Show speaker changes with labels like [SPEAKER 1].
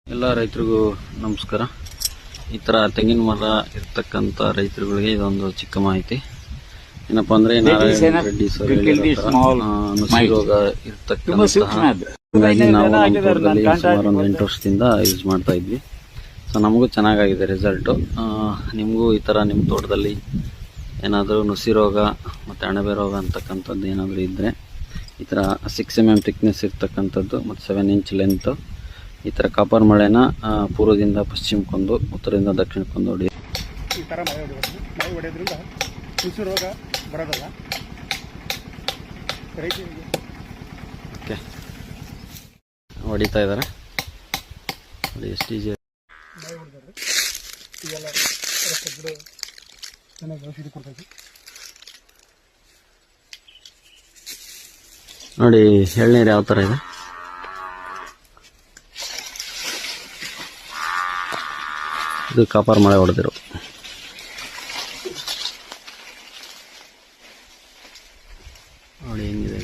[SPEAKER 1] ಎಲ್ಲ ರೈತರಿಗೂ ನಮಸ್ಕಾರ. ಈ ತರ ತೆಂಗಿನ ಮರ ಇರ್ತಕ್ಕಂಥ ರೈತರುಗಳಿಗೆ ಇದೊಂದು ಚಿಕ್ಕ ಮಾಹಿತಿ. ಏನಪ್ಪಾ ಅಂದ್ರೆ ನಾರಾಯಣ ರೆಡ್ಡಿ ಸರ್ ನುಸಿ ರೋಗ ಇರ್ತಕ್ಕಂತಹ ಹಾಗಾಗಿ ನಾವು ನಮ್ಮ ತೋಟದಲ್ಲಿ ಸುಮಾರು ಒಂದು 8 ವರ್ಷದಿಂದ ಯೂಸ್ ಮಾಡ್ತಾ ಇದ್ವಿ. ಸೊ ನಮಗೂ ಚೆನ್ನಾಗಿದೆ ರಿಸಲ್ಟು. ನಿಮಗೂ ಈ ತರ ನಿಮ್ಮ ತೋಟದಲ್ಲಿ ಏನಾದರೂ ನುಸಿ ರೋಗ ಮತ್ತು ಅಣಬೆ ರೋಗ ಅಂತಕ್ಕಂಥದ್ದು ಏನಾದರೂ ಇದ್ದರೆ ಈ ಥರ 6 mm ಥಿಕ್ನೆಸ್ ಇರ್ತಕ್ಕಂಥದ್ದು ಮತ್ತು 7 ಇಂಚ್ ಲೆಂತ್ ಈ ಥರ ಕಾಪರ್ ಮಳೆನ ಪೂರ್ವದಿಂದ ಪಶ್ಚಿಮಕ್ಕೊಂದು ಉತ್ತರದಿಂದ ದಕ್ಷಿಣಕ್ಕೊಂದು ಹೊಡಿ.
[SPEAKER 2] ಈ ಥರ ಮಳೆ ಹೊಡೆಯೋದ್ರಿಂದ ನುಸಿ ರೋಗ ಬರೋದಲ್ಲ ರೈತರಿಗೆ.
[SPEAKER 1] ಓಕೆ, ಹೊಡಿತಾ ಇದ್ದಾರೆ ನೋಡಿ ಎಷ್ಟು ಈಜಿ.
[SPEAKER 2] ಮಳೆ ಹೊಡೆದ್ರೆ ಈಗೆಲ್ಲ ಗಿಡ ಚೆನ್ನಾಗಿ ಔಷಧಿ ಕೊಡ್ತೈತಿ.
[SPEAKER 1] ನೋಡಿ ಎಳ್ನೀರು ಯಾವ ಥರ ಇದೆ. ಇದು ಕಾಪರ್ ಮಳೆ ಹೊಡೆದಿರೋ ನೋಡಿ ಹೆಂಗಿದೆ.